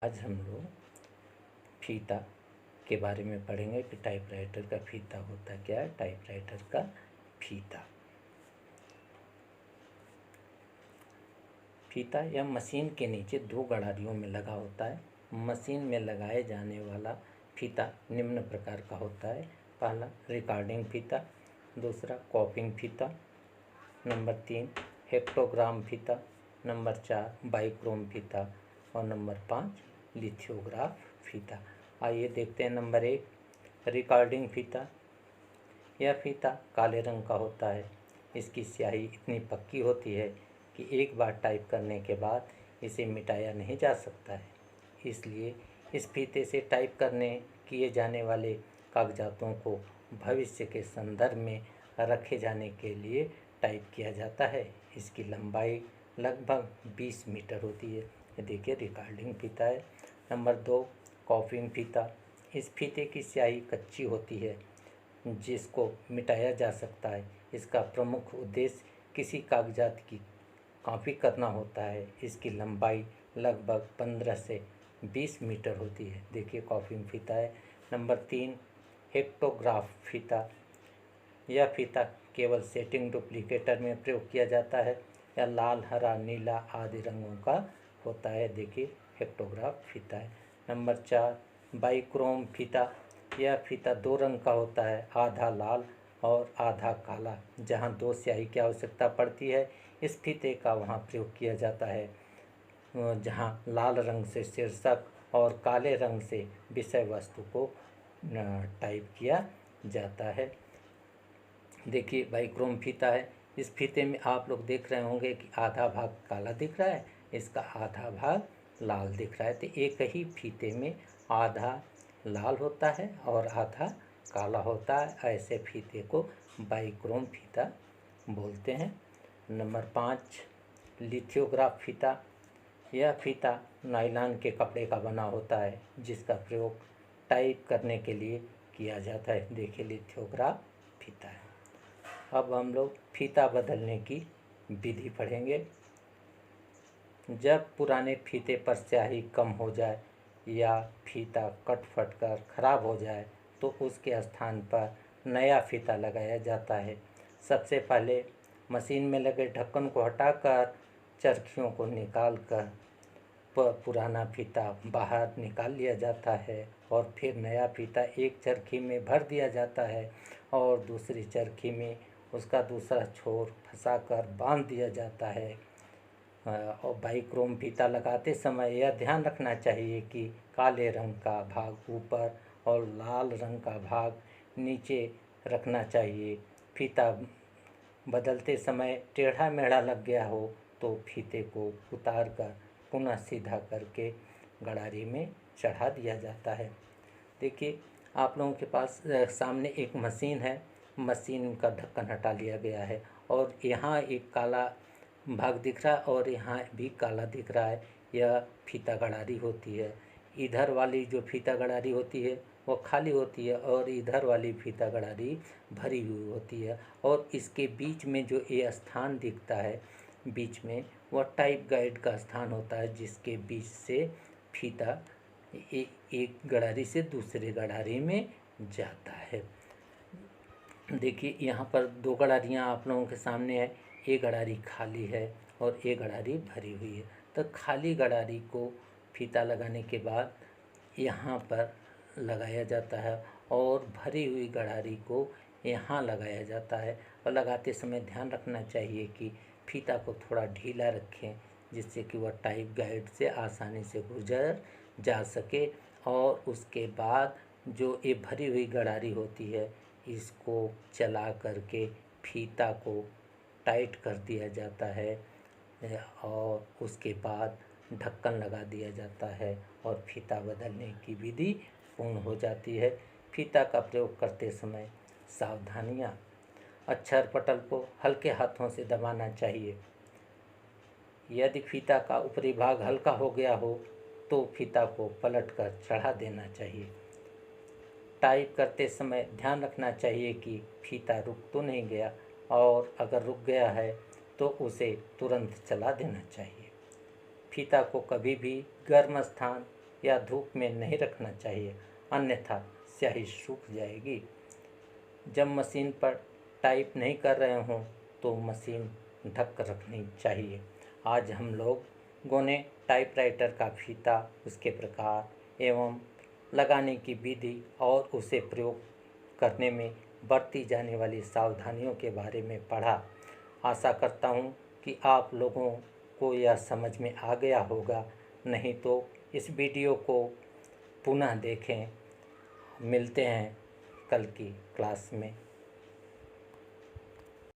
आज हम लोग फीता के बारे में पढ़ेंगे कि टाइपराइटर का फीता होता क्या है। टाइपराइटर का फीता फीता या मशीन के नीचे दो गड़ारियों में लगा होता है। मशीन में लगाए जाने वाला फीता निम्न प्रकार का होता है। पहला रिकॉर्डिंग फीता, दूसरा कॉपिंग फीता, नंबर 3 हेक्टोग्राम फीता, नंबर 4 बाइक्रोम फीता और नंबर 5 लिथियोग्राफ फीता। आइए देखते हैं। नंबर 1 रिकॉर्डिंग फीता। यह फीता काले रंग का होता है। इसकी स्याही इतनी पक्की होती है कि एक बार टाइप करने के बाद इसे मिटाया नहीं जा सकता है। इसलिए इस फीते से टाइप करने किए जाने वाले कागजातों को भविष्य के संदर्भ में रखे जाने के लिए टाइप किया जाता है। इसकी लंबाई लगभग 20 मीटर होती है। ये देखिए रिकॉर्डिंग फीता है। नंबर 2 कॉपिंग फीता। इस फीते की स्याही कच्ची होती है जिसको मिटाया जा सकता है। इसका प्रमुख उद्देश्य किसी कागजात की कॉपी करना होता है। इसकी लंबाई लगभग 15 से 20 मीटर होती है। देखिए कॉपिंग फीता है। नंबर 3 हेक्टोग्राफ फीता। यह फीता केवल सेटिंग डुप्लीकेटर में प्रयोग किया जाता है। यह लाल, हरा, नीला आदि रंगों का होता है। देखिए हेक्टोग्राफ फीता है। नंबर 4 बाइक्रोम फीता। यह फीता 2 रंग का होता है, आधा लाल और आधा काला। जहाँ 2 स्याही की आवश्यकता पड़ती है इस फीते का वहाँ प्रयोग किया जाता है। जहाँ लाल रंग से शीर्षक और काले रंग से विषय वस्तु को टाइप किया जाता है। देखिए बाइक्रोम फीता है। इस फीते में आप लोग देख रहे होंगे कि आधा भाग काला दिख रहा है, इसका आधा भाग लाल दिख रहा है। तो एक ही फीते में आधा लाल होता है और आधा काला होता है। ऐसे फीते को बाइक्रोम फीता बोलते हैं। नंबर 5 लिथियोग्राफ फीता। यह फीता नायलॉन के कपड़े का बना होता है जिसका प्रयोग टाइप करने के लिए किया जाता है। देखिए लिथियोग्राफ फीता है। अब हम लोग फीता बदलने की विधि पढ़ेंगे। जब पुराने फीते पर स्याही कम हो जाए या फीता कट फट कर खराब हो जाए तो उसके स्थान पर नया फीता लगाया जाता है। सबसे पहले मशीन में लगे ढक्कन को हटाकर चरखियों को निकाल कर पुराना फीता बाहर निकाल लिया जाता है और फिर नया फीता एक चरखी में भर दिया जाता है और दूसरी चरखी में उसका दूसरा छोर फंसाकर बांध दिया जाता है। और बाइक्रोम फीता लगाते समय यह ध्यान रखना चाहिए कि काले रंग का भाग ऊपर और लाल रंग का भाग नीचे रखना चाहिए। फीता बदलते समय टेढ़ा मेढ़ा लग गया हो तो फीते को उतार कर पुनः सीधा करके गड़ारी में चढ़ा दिया जाता है। देखिए आप लोगों के पास सामने एक मशीन है। मशीन का ढक्कन हटा लिया गया है और यहाँ एक काला भाग दिख रहा है और यहाँ भी काला दिख रहा है। यह फीता गड़ारी होती है। इधर वाली जो फीता गड़ारी होती है वो खाली होती है और इधर वाली फीता गड़ारी भरी हुई होती है। और इसके बीच में जो ये स्थान दिखता है बीच में, वह टाइप गाइड का स्थान होता है जिसके बीच से फीता एक गड़ारी से दूसरे गड़ारी में जाता है। देखिए यहाँ पर 2 गड़ारियाँ आप लोगों के सामने है। एक गड़ारी खाली है और एक गड़ारी भरी हुई है। तो खाली गड़ारी को फीता लगाने के बाद यहाँ पर लगाया जाता है और भरी हुई गड़ारी को यहाँ लगाया जाता है। और लगाते समय ध्यान रखना चाहिए कि फीता को थोड़ा ढीला रखें जिससे कि वह टाइप गाइड से आसानी से गुजर जा सके। और उसके बाद जो ये भरी हुई गड़ारी होती है इसको चला करके फीता को टाइट कर दिया जाता है और उसके बाद ढक्कन लगा दिया जाता है और फीता बदलने की विधि पूर्ण हो जाती है। फीता का प्रयोग करते समय सावधानियाँ: अक्षर पटल को हल्के हाथों से दबाना चाहिए। यदि फीता का ऊपरी भाग हल्का हो गया हो तो फीता को पलटकर चढ़ा देना चाहिए। टाइप करते समय ध्यान रखना चाहिए कि फीता रुक तो नहीं गया और अगर रुक गया है तो उसे तुरंत चला देना चाहिए। फीता को कभी भी गर्म स्थान या धूप में नहीं रखना चाहिए, अन्यथा स्याही सूख जाएगी। जब मशीन पर टाइप नहीं कर रहे हों तो मशीन ढक कर रखनी चाहिए। आज हम लोगों ने टाइपराइटर का फीता, उसके प्रकार एवं लगाने की विधि और उसे प्रयोग करने में बरती जाने वाली सावधानियों के बारे में पढ़ा। आशा करता हूँ कि आप लोगों को यह समझ में आ गया होगा। नहीं तो इस वीडियो को पुनः देखें। मिलते हैं कल की क्लास में।